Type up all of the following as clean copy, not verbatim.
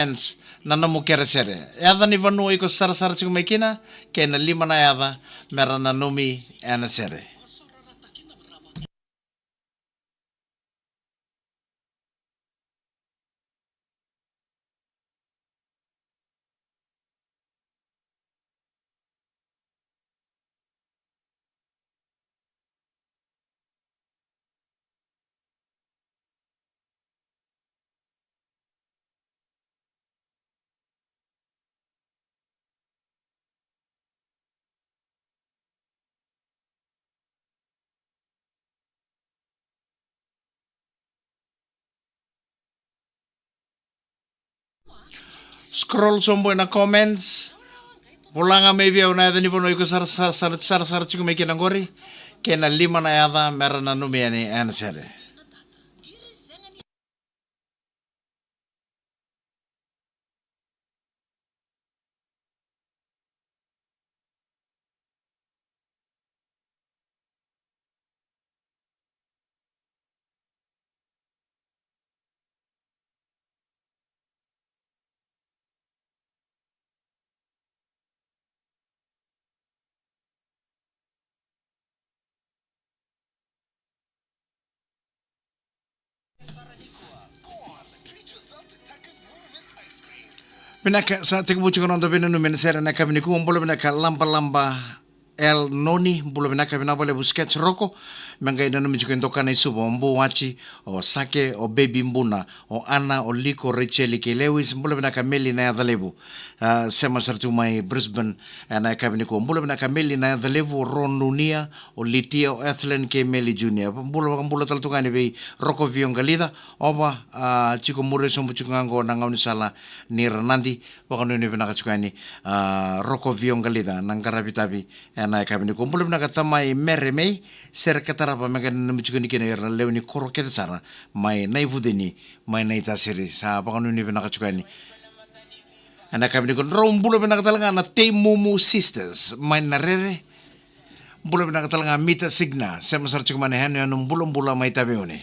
Nana mukere sere. Eda ni vanu iko sara sara chiku mekina, ke na lima na eda, mera na numi ena sere. Scroll sombo na comments. Pulanga maybe au na eda ni vanu iko sara sara chiku mekina ngori, ke na lima na eda, mera na numi ena sere. Pinaka sa tiku bucu kono ndo binu men sere na kabini ku mbolo pinaka lamba lamba El Noni bulu binaka bina bole buskets roko menga ina numi juko ndoka na isubo mbu wachi o sake o baby mbuna o ana o liko Rachel ke Lewis bulu binaka meli na yadalebu sema sartu mai Brisbane na kabini ko bulu binaka meli na yadalebu Ron Lunia o Litia o Ethlen ke meli junior bulu taltungani be roko vion galida oba chiko mure sombu chiko ngango na ngauni sala ni Ranandi wakano ni binaka chukani roko vion galida nangara bitabi na kabini ko mbulu na kata mai mere mei ser katara pa mega na michiko ni kene era leuni koro kete sara mai nai budeni mai nai ta seri sa pa kanu ni bena kachukani ana kabini ko ro mbulu bena kata nga na te mumu sisters mai na rere mbulu bena kata nga mita signa sema sar chiko mane hanu anu mbulu mai tabe une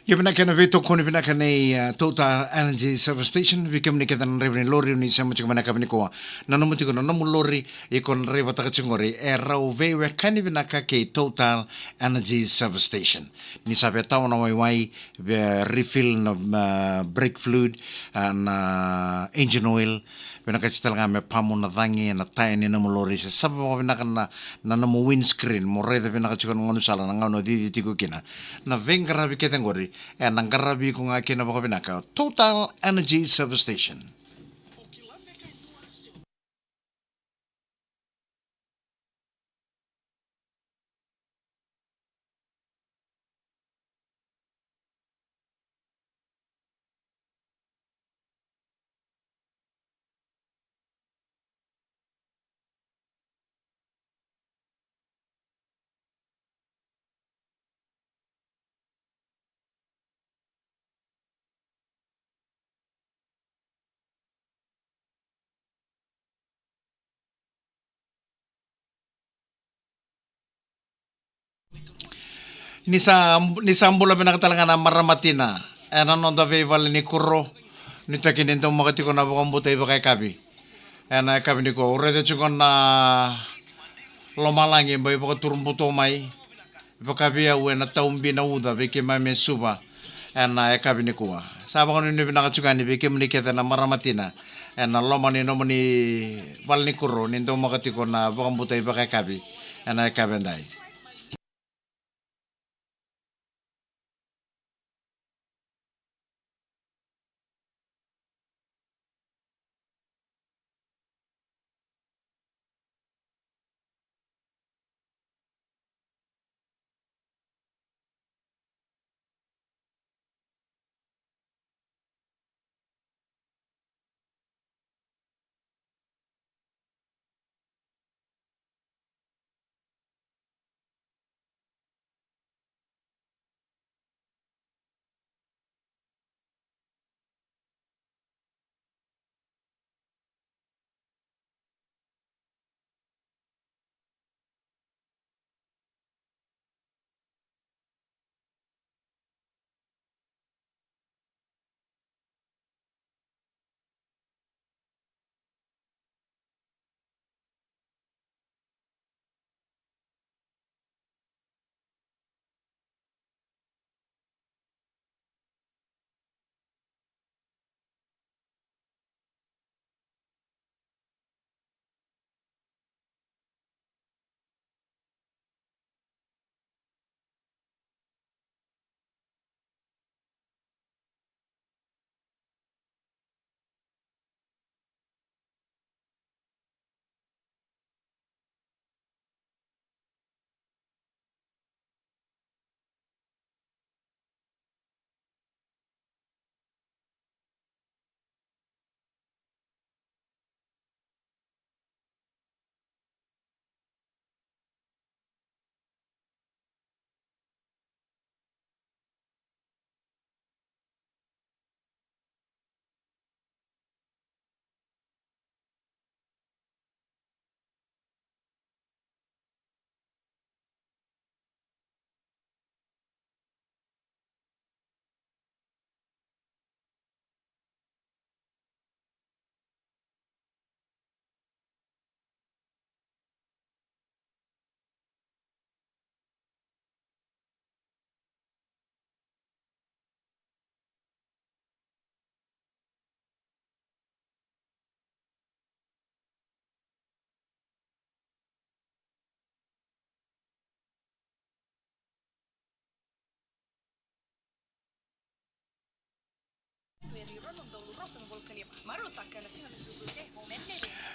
Ibina kana veto koni bina kana Total Energy Service Station bikem ni kita nare lori ni sama cuma nak bini koa nanu muti kono namu lori ikon re bataka cungori rau vewe kani bina ke Total Energy Service Station ni sabe tau na wai refill na brake fluid na engine oil bina ka cital ngame pamu na dangi na tai ni namu lori se sabe mo bina kana na namu windscreen mo re bina ka cikon ngonu sala na ngano di tiku kina na vengara bikete ngori and nangarabi kung akin na baka binaka Total Energy Service Station. Ni sa ambula binakatalaga na maramatina. Ano no da veval ni kurro ni takin ento makati ko na bakang butay ba kay kabi. Ana kabi ni ko ure de chukon na lomalangi ba iba turun buto mai. Iba kabi ya uwe na taumbi na uda beke mai suba. Ana kabi ni ko. Saba ko ni binakachukan ni beke mniketa na maramatina. Ana lomani no mani val ni kurro ni ento makati ko na bakang butay ba kay kabi. Ana kabi ndai.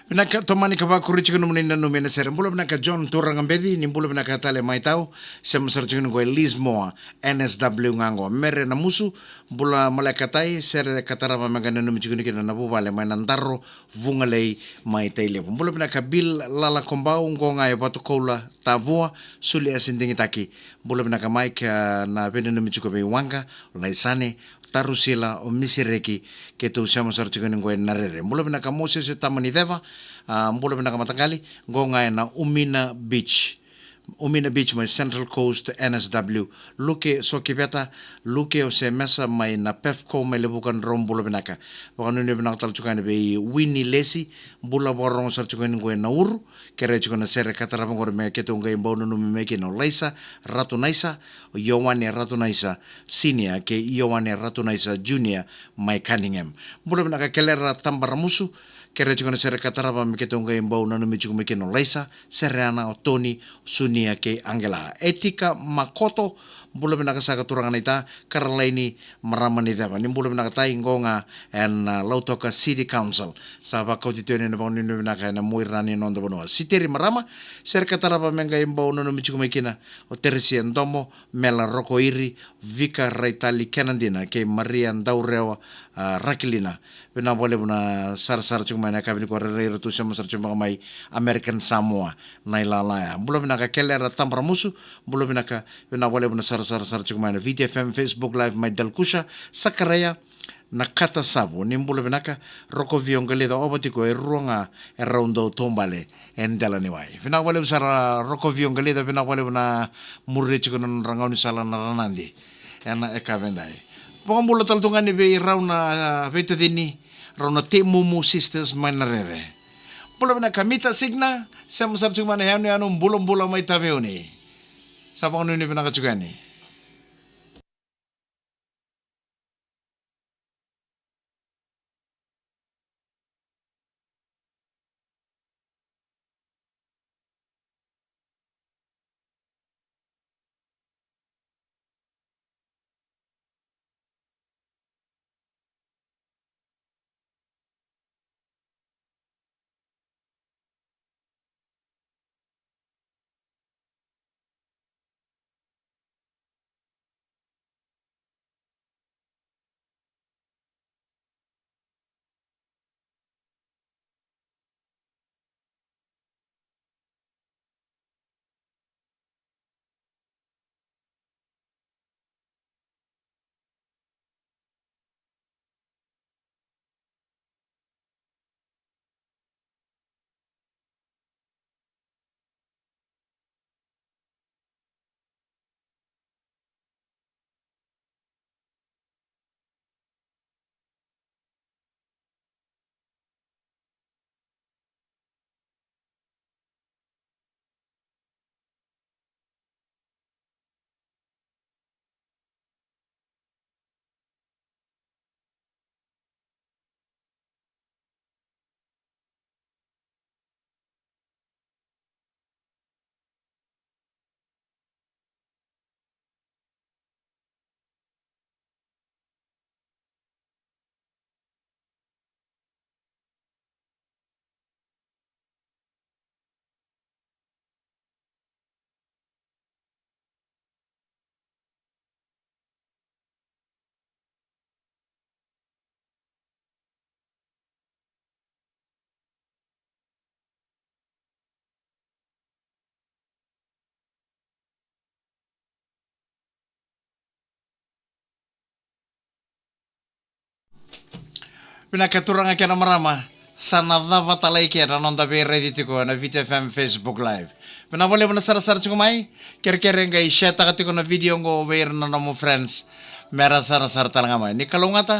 Naka tomani ka ba kurichi ko naman na numena sera. Mbula naka John Turang Ambedi, ni mbula naka tale mai tau, sa masarchi ko Lismoa NSW ngango. Mere na musu, mbula malakatai sera katarama magana numichi ko ni kina nabubale mai nantaro vungalei mai taile. Mbula naka Bill Lala Kombao ngo ngai batu koula tavua suli asindingi taki. Mbula naka Mike na pena numichi ko wanga laisane taru sila o misireki ke tu siamo sarchiko ngo narere. Mbula naka Moses tamani deva. Mbula pinaka matangali ngo ngai na Umina Beach Umina Beach mai Central Coast NSW luke so kibeta luke o se mesa mai na Pefco mai le bukan rombolo benaka wakanu ne benaka tal chukane be Winnie Lesi bula borong sar chukane ngwe na uru kere chukane sere katara ngor me keto ngai mbau no me ke no Laisa Ratu Naisa Yowane Ratu Naisa Senior ke Yowane Ratu Naisa Junior mai Cunningham bula benaka kelera tambar musu kere chukane sere katara ba me keto ngai mbau no me chukume ke no Laisa Serena o Tony Sunia ke Angela Etika Makoto bula benaka sa katurangan ita Karlaini maramani daba ni bula benaka tai ngonga and Lautoka City Council sa ba kautituene na bawni benaka na muirani non da bono siteri marama ser katara ba menga imbo no michukumekina o teresi ndomo mela rokoiri Vika Raitali Kenandina ke Maria Ndaurewa Rakilina bena boleh buna sar cuma na kabini ko rere tu sama sar cuma mai American Samoa nailalaya belum benaka kelera tampar musu belum benaka bena boleh buna sar cuma na VTFM Facebook Live mai dalkusha sakaraya na kata sabu nimbula benaka roko viongale da obatiko e ruanga e raundo tombale en dalani wai bena boleh sar roko viongale da bena boleh buna murre chikonon rangauni sala naranandi ena e kavendai pangambula taltungan ni be rauna beta dini rauna Temumu Sisters manarere pula bena kamita signa sama sar cuma na yanu anu bulong mai taveuni sabang ni bena kacugani bena katuranga kena marama sana dava talai kena non da be ready tiko na VTFM Facebook Live bena boleh bena sar cuma mai kere ngai share takatiko na video ngo wear na mo friends mera sar talang mai ni kalungata